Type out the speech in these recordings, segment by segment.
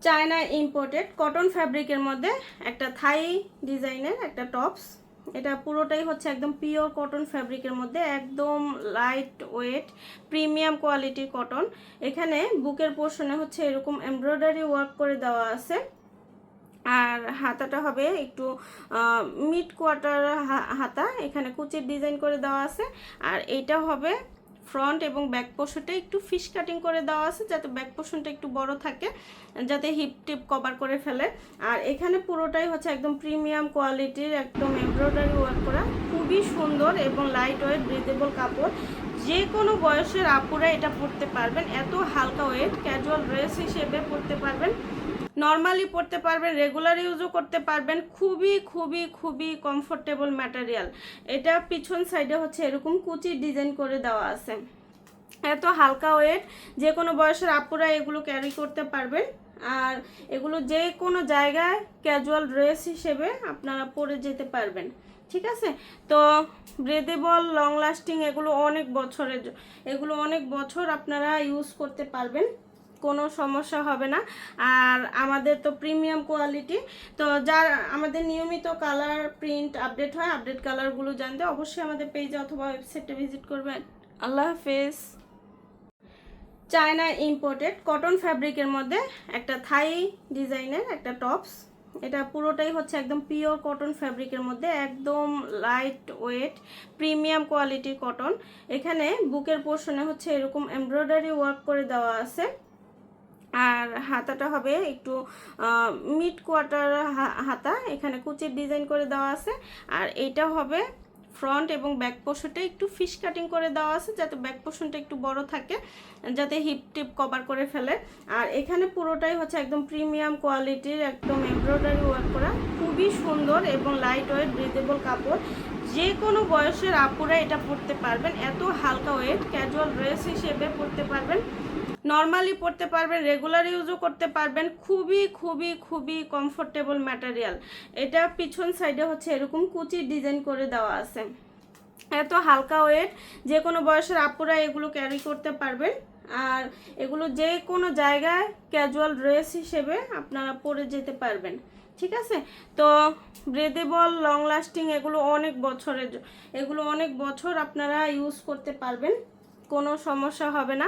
China imported cotton ফ্যাব্রিকের মধ্যে একটা থাই ডিজাইনের একটা টপস। এটা পুরোটাই হচ্ছে একদম পিওর কটন ফ্যাব্রিকের মধ্যে, একদম লাইট ওয়েট প্রিমিয়াম কোয়ালিটির কটন। এখানে বুকের পোর্শনে হচ্ছে এরকম এমব্রয়ডারি ওয়ার্ক করে দেওয়া আছে, আর হাতাটা হবে একটু মিড কোয়ার্টার হাতা, এখানে কুচির ডিজাইন করে দেওয়া আছে। আর এইটা হবে ফ্রন্ট এবং ব্যাক পোর্শনটা একটু ফিশ কাটিং করে দেওয়া আছে, যাতে ব্যাক পোর্শনটা একটু বড় থাকে, যাতে হিপ টিপ কভার করে ফেলে। আর এখানে পুরোটাই হচ্ছে একদম প্রিমিয়াম কোয়ালিটির একদম এমব্রয়ডারি ওয়ার্ক করা, খুবই সুন্দর এবং লাইট ওয়েট ব্রিদেবল কাপড়। যে কোনো বয়সের আপুরা এটা পরতে পারবেন, এত হালকা ওয়েট, ক্যাজুয়াল ড্রেস হিসেবে পরতে পারবেন, নর্মালি পরতে পারবেন, রেগুলার ইউজও করতে পারবেন। খুবই খুবই খুবই কমফোর্টেবল ম্যাটেরিয়াল। এটা পিছন সাইডে হচ্ছে এরকম কুচির ডিজাইন করে দেওয়া আছে, এত হালকা ওয়েট, যে কোনো বয়সের আপুরা এগুলো ক্যারি করতে পারবেন। আর এগুলো যে কোনো জায়গায় ক্যাজুয়াল ড্রেস হিসেবে আপনারা পরে যেতে পারবেন, ঠিক আছে। তো ব্রেদেবল, লং লাস্টিং, এগুলো অনেক বছর আপনারা ইউজ করতে পারবেন, কোনো সমস্যা হবে না। আর আমাদের তো প্রিমিয়াম কোয়ালিটি, তো যার আমাদের নিয়মিত কালার প্রিন্ট আপডেট হয়, আপডেট কালারগুলো জানতে অবশ্যই আমাদের পেজে অথবা ওয়েবসাইটে ভিজিট করবেন। আল্লাহ হাফেজ। চায়না ইম্পোর্টেড কটন ফ্যাব্রিকের মধ্যে একটা থাই ডিজাইনের একটা টপস। এটা পুরোটাই হচ্ছে একদম পিওর কটন ফ্যাব্রিকের মধ্যে, একদম লাইট ওয়েট প্রিমিয়াম কোয়ালিটির কটন। এখানে বুকের পোর্শনে হচ্ছে এরকম এমব্রয়ডারি ওয়ার্ক করে দেওয়া আছে, আর হাতাটা হবে একটু মিড কোয়ার্টার হাতা, এখানে কুচির ডিজাইন করে দেওয়া আছে। আর এইটা হবে ফ্রন্ট এবং ব্যাক পোর্শনটা একটু ফিশ কাটিং করে দেওয়া আছে, যাতে ব্যাক পোর্শনটা একটু বড় থাকে, যাতে হিপ টিপ কভার করে ফেলে। আর এখানে পুরোটাই হচ্ছে একদম প্রিমিয়াম কোয়ালিটির একদম এমব্রয়ডারি ওয়ার্ক করা, খুবই সুন্দর এবং লাইট ওয়েট ব্রিদেবল কাপড়। যে কোনো বয়সের আপুরা এটা পরতে পারবেন, এত হালকা ওয়েট, ক্যাজুয়াল ড্রেস হিসেবে পরতে পারবেন, নর্মালি পরতে পারবেন, রেগুলার ইউজও করতে পারবেন। খুবই খুবই খুবই কমফোর্টেবল ম্যাটেরিয়াল। এটা পিছন সাইডে হচ্ছে এরকম কুচির ডিজাইন করে দেওয়া আছে, এত হালকা ওয়েট, যে কোনো বয়সের আপুরা এগুলো ক্যারি করতে পারবেন। আর এগুলো যে কোনো জায়গায় ক্যাজুয়াল ড্রেস হিসেবে আপনারা পরে যেতে পারবেন, ঠিক আছে। তো ব্রেদেবল, লং লাস্টিং, এগুলো অনেক বছর আপনারা ইউজ করতে পারবেন, কোনো সমস্যা হবে না।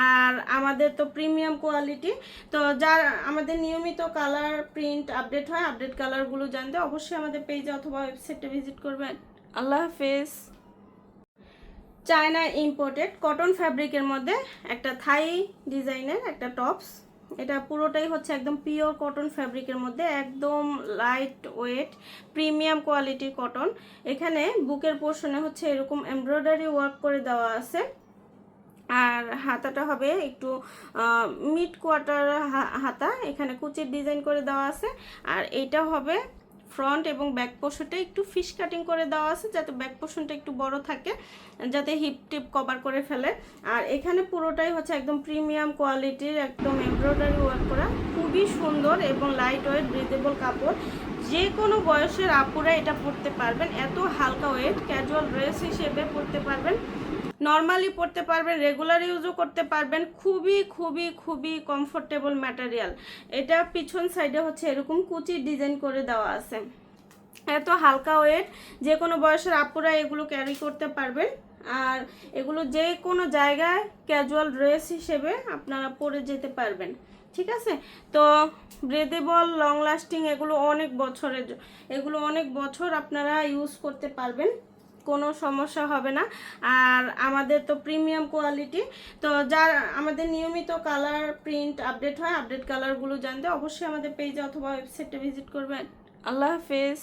আর আমাদের তো প্রিমিয়াম কোয়ালিটি, তো যার আমাদের নিয়মিত কালার প্রিন্ট আপডেট হয়, আপডেট কালারগুলো জানতে অবশ্যই আমাদের পেজে অথবা ওয়েবসাইটে ভিজিট করবেন। আল্লাহ হাফেজ। চায়না ইম্পোর্টেড কটন ফ্যাব্রিকের মধ্যে একটা থাই ডিজাইনের একটা টপস। এটা পুরোটাই হচ্ছে একদম পিওর কটন ফ্যাব্রিকের মধ্যে, একদম লাইট ওয়েট প্রিমিয়াম কোয়ালিটির কটন। এখানে বুকের পোর্শনে হচ্ছে এরকম এমব্রয়ডারি ওয়ার্ক করে দেওয়া আছে, আর হাতাটা হবে একটু মিড কোয়ার্টার হাতা, এখানে কুচির ডিজাইন করে দেওয়া আছে। আর এইটা হবে ফ্রন্ট এবং ব্যাক পোর্শনটা একটু ফিশ কাটিং করে দেওয়া আছে, যাতে ব্যাক পোর্শনটা একটু বড় থাকে, যাতে হিপ টিপ কভার করে ফেলে। আর এখানে পুরোটাই হচ্ছে একদম প্রিমিয়াম কোয়ালিটির একদম এমব্রয়ডারি ওয়ার্ক করা, খুবই সুন্দর এবং লাইট ওয়েট ব্রিদেবল কাপড়। যে কোনো বয়সের আপুরা এটা পরতে পারবেন, এত হালকা ওয়েট, ক্যাজুয়াল ড্রেস হিসেবে পরতে পারবেন, নর্মালি পরতে পারবেন, রেগুলার ইউজও করতে পারবেন। খুবই খুবই খুবই কমফোর্টেবল ম্যাটেরিয়াল। এটা পিছন সাইডে হচ্ছে এরকম কুচির ডিজাইন করে দেওয়া আছে, এত হালকা ওয়েট, যে কোনো বয়সের আপুরা এগুলো ক্যারি করতে পারবেন। আর এগুলো যে কোনো জায়গায় ক্যাজুয়াল ড্রেস হিসেবে আপনারা পরে যেতে পারবেন, ঠিক আছে। তো ব্রেদেবল, লং লাস্টিং, এগুলো অনেক বছর আপনারা ইউজ করতে পারবেন, কোনো সমস্যা হবে না। আর আমাদের তো প্রিমিয়াম কোয়ালিটি, তো যার আমাদের নিয়মিত কালার প্রিন্ট আপডেট হয়, আপডেট কালারগুলো জানতে অবশ্যই আমাদের পেজে অথবা ওয়েবসাইটে ভিজিট করবেন। আল্লাহ হাফেজ।